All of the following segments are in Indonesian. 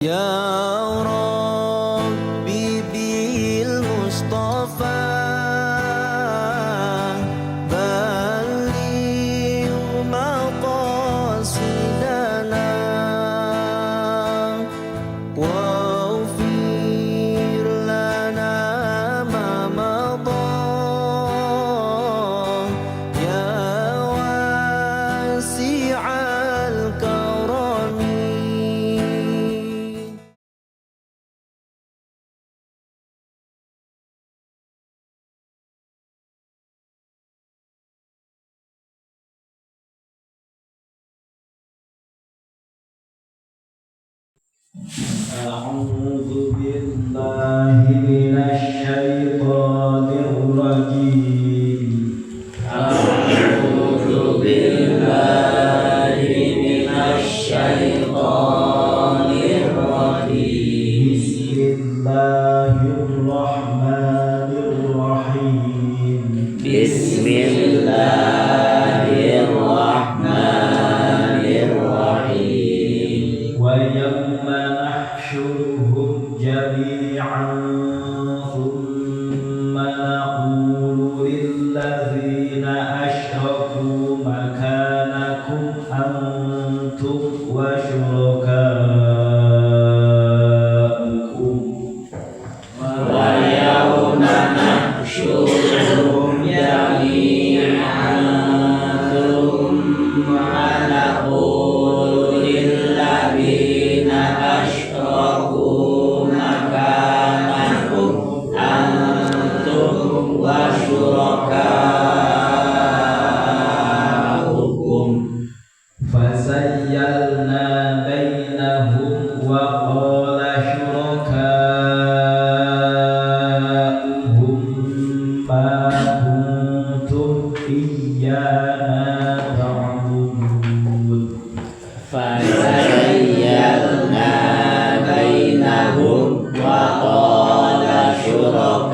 Ya Rabbi bil Mustafa balligh maqasidana waghfir lana ma madha ya wasi'al karami. أعوذ بالله من الشيطان الرجيم. أعوذ بالله من الشيطان الرجيم. بسم الله الرحمن الرحيم. بسم الله الرحمن الرحيم. ويوم نحشرهم جميعا ثم نقول للذين أشركوا مكانكم أنتم وشركاؤكم ويوم نحشرهم جميعا ثم نقول للذين أشركوا مكانكم أنتم وشركاؤكم فزيّلنا بينهم وقال شركاؤهم ما كنتم إيانا تعبدون فزيّلنا بينهم وقال شركاؤهم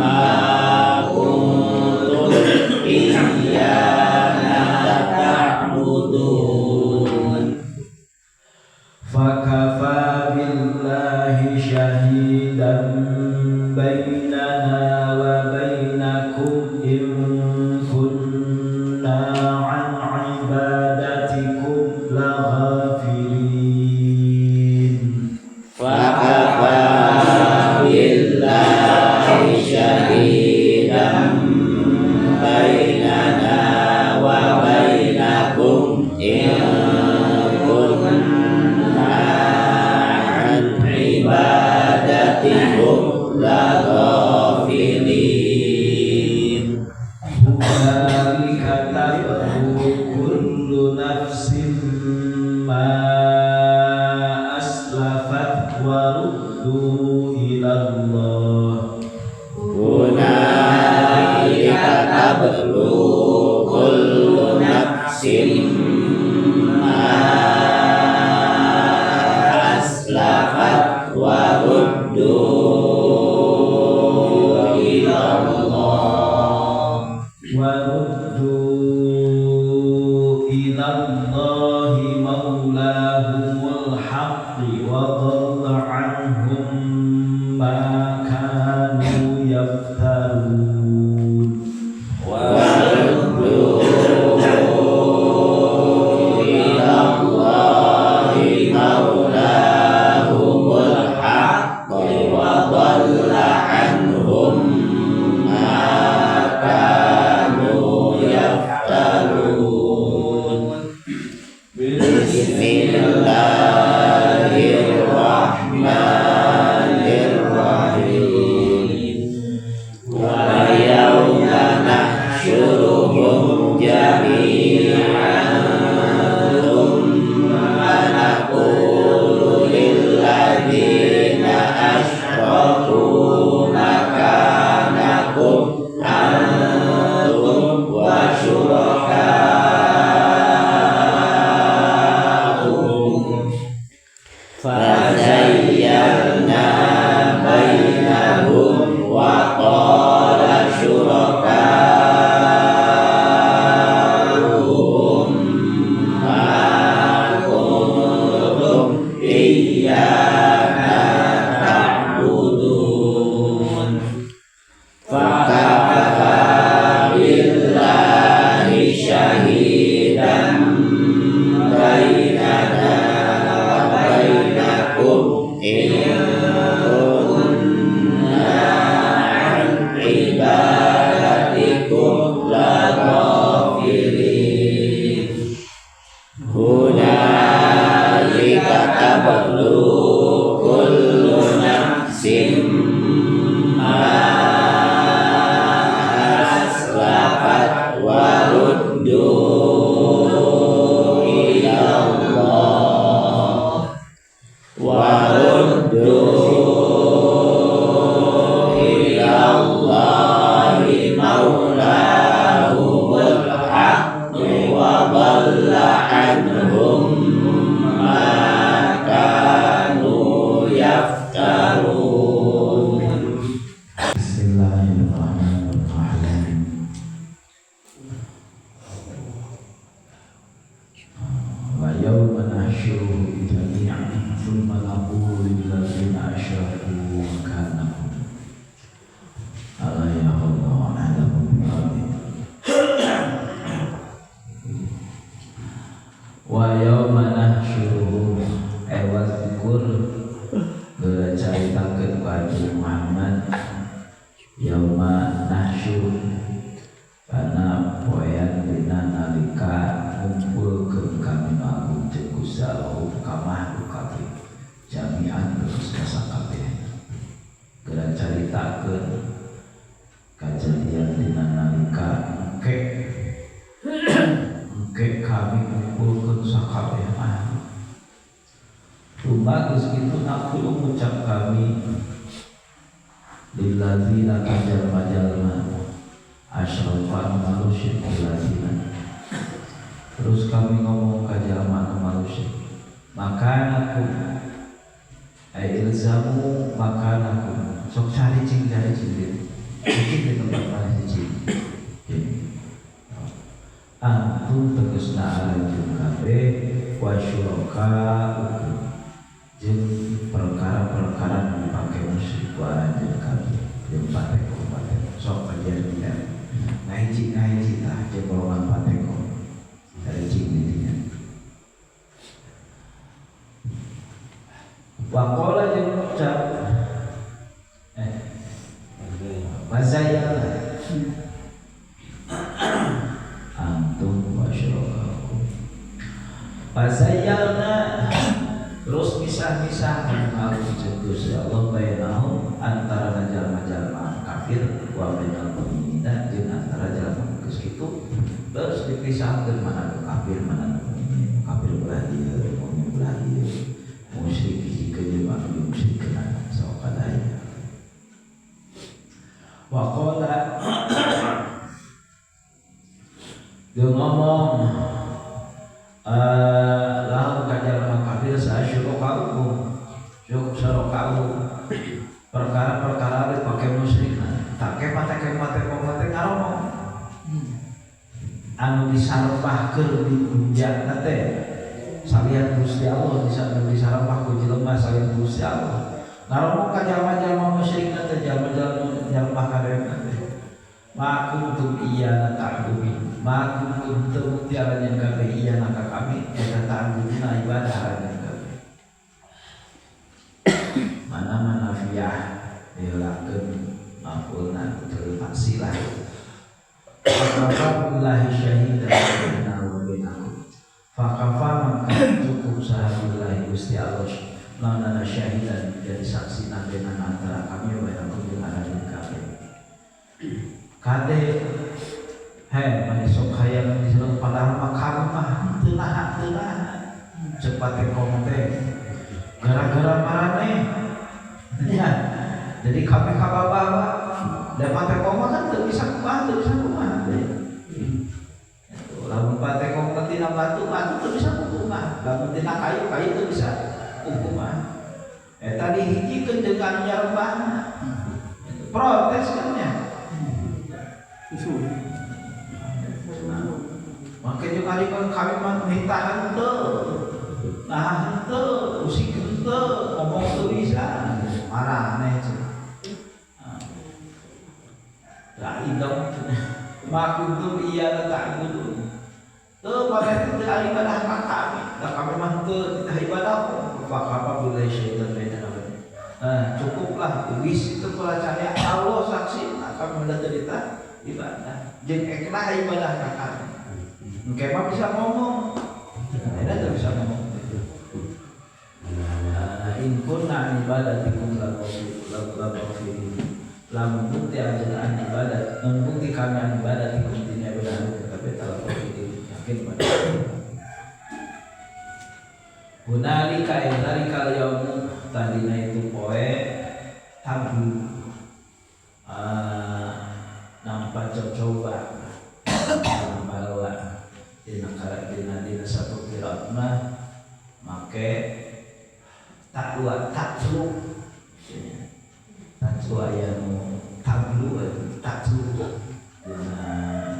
ما كنتم إيانا تعبدون فكفى بالله شهيدا بيننا وبينكم إن كنا عن عبادتكم لغافلين فكفى بالله شهيدا بيننا وبينكم إن كنا عن عبادتكم لغافلين هنالك تبلو كل نفس ما أسلفت وردوا إلى الله هنالك تبلو كل نفس ما أسلفت وردوا إلى الله مولاهم الحق وضل عنهم ما كانوا يفترون وردوا إلى الله مولاهم الحق وضل عنهم ما كانوا يفترون. بسم iyyaka na'budun fakafa billahi syahidan bainana wa bainakum in kunna an ibadatikum laghafirin hunalika tablu kullu nafsin ma aslafat wa ruddu ila Allah wa ruddu ila Allahi maulahumul haqqi wa dhalla anhum ma kanu yaftarun. Bismillahirrahmanirrahim. Wa yawma nahsyuruhum jami'an thumma naqulu lil ladzina asyraku makanakum ala yahullahu a'lamu bi'alim. Wa yawma nahsyuruhum wazkur berceritakeun ka Muhammad yauma nahsyur kana poean dina nalika ngumpulkeun kami agung jeung Gusti Allah kamah kabeh jami'an terus sakabeh geura caritakeun kajadian dina nalika engke kami ngumpulkeun sakabeh Tumagus itu aku mengucap kami lilladzina kajalma asyrafan manusia lilladzina. Terus kami ngomong ke jalma manusia makanaku ilzamu makanaku sok cari cing mungkin di tempat mana cing antum tegasna alaikum kabeh wa syuraka jeung perkara-perkara yang dipakai musyrik wa anjeun kabeh jeung pateko sok kajian dia ngaji tah jeung golongan pateko dari cing dinya wa qala jeung ucap mazayala antum wa syurakakum mazayalna terus misah-misah mengaku Gusti Allah bainahum antara jalma-jalma kafir wa bainal mukminin jeung antara jalma geus kitu terus dipisahkeun mana kafir mana mukmin kafir belah dieu mukmin belah dieu musyrik hiji jeung anu musyrikeun sok kadaya wa qala dia ngomong lahu kajalma kafir sasyurukakum perkara-perkara dipakai musyrik tak kemate ngomong anu disarepahkeun di dunya teh salian Gusti Allah disarepah ku jelema salian Gusti Allah ngomong ka jalma-jalma musyrik teh jalma kadang teh makuntum iyana ta'budun makuntum tiara yang kabeh iyana ka kami eta ta'buduna ibadah yang kabeh mana nafiyah dilakeun mafulna terlepas silah fakafa billahi syahidan bainana wa bainakum fakafa maka cukup sahabillahi Gusti Allah launana syahidan jadi saksi nantinan antara kami wa bainakum jeung ada kabeh kade manisok hayang disebut padahal makam mah teu nahan cepat teh gara-gara marane ya jadi kami kababawa da pate koma kan teu bisa kumaha lamun pate koma tina batu teu bisa kumaha lamun tina kayu teu bisa kumaha eta dihijikeun jeung anu nyarembahna protes kan nya makanya kali kami minta henteu nah henteu usik henteu makuntum iya ta'budun. Tuh pakai itu ibadah kami. Nah kami mah teu ibadah apa bila syaitan lain apa. Cukuplah wis itu pelacanya Allah saksi akan menderita ibadah. Jeung ekna ibadah kami. Engke mah bisa ngomong. Ada tuh bisa ngomong. In kunna ibadatikum lamun bukti ajaran ibadat, membukti kami ibadat di kuntinya ibadah tetapi kalau yakin pada. Hunalika dzalika yaum tadina itu poe tabu nampak coba nambalah dina kara dina satu kiraat mah make takwa taklu taklu ayanu tablu taklu dengan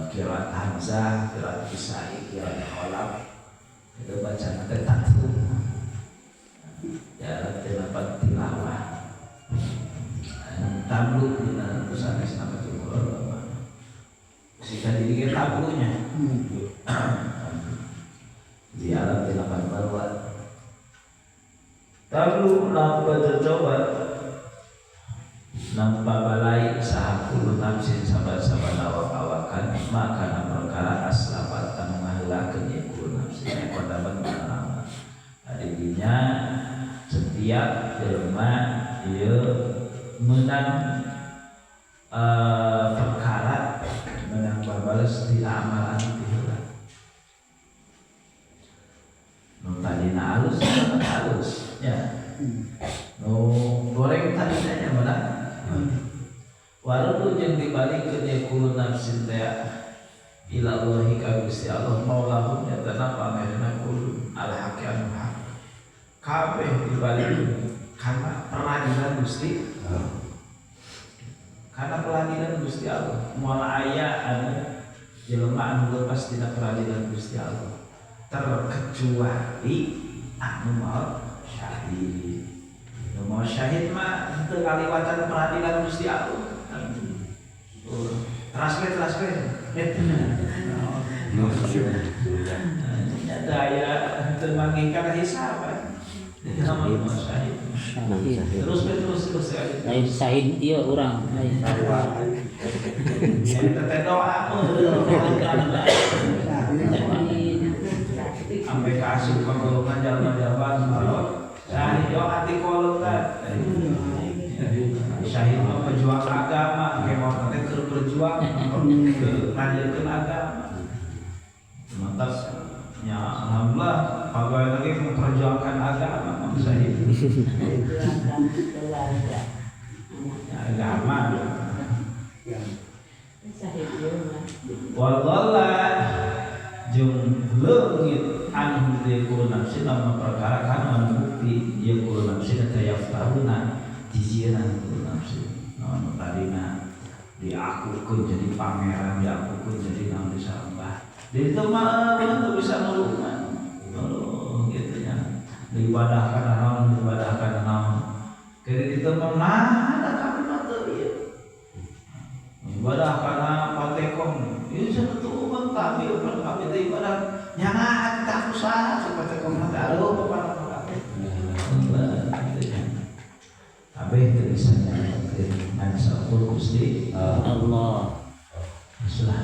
kiraat Hamzah, kiraat Kisai, kiraat Khalaf itu bacaan taklu ya dapat tilawah tablu dengan tulisan nama jumhur jika diri tablunya di alam dilakukan baruan tablu nampak tercoba nampak balai sahakulu nafsin sahabat-sahabat awak-awakan maka perkara aslapat anu ngaheulakeun ieu nafsin kondaban menang adinya setiap jelema ieu menang perkara menang babales di amalan tiheula nu tadina halus ya goreng tadina mana walau jeung dibalikeun yakul nafsin teh ila Allahi ka Gusti Allah maulahum nyatana pamerna kul al haqqan haq kabeh dibalikeun kana peradilan Gusti karena peradilan Gusti Allah moal aya anu jelema anu lepas tina peradilan Gusti Allah terkecuali anu mau syahid. Anu mau syahid mah teu kaliwatan peradilan Gusti Allah. Translate. Nyata aya teu mangingkan hisab. Nama mau syahid. Terus lain syahid ieu urang lain teh doa sampai kasih pengolongan jalan-jalan kalau syahid yo hati kolongan syahid mah pejuang agama kemau teh keur berjuang ngajarkeun agama mantap ya alhamdulillah pegawai lagi memperjuangkan agama syahid agama wallah jeung leungit anu teu kudu nafsi lamun perkara kana bukti ieu kudu nafsi teh yaftaruna jijieuna kudu nafsi naon tadina diakukeun jadi pangeran diakukeun jadi naon disambah di teu mah teu bisa nulungan gitu nya diibadahkan naon kiri ditu mah ada kami mah teu ieu ibadah kana patekong ieu sabetul kami teh ibadah nyangat tak usah seperti kau taruh kepada kabeh teu bisa nang sakur Gusti Allah. Salah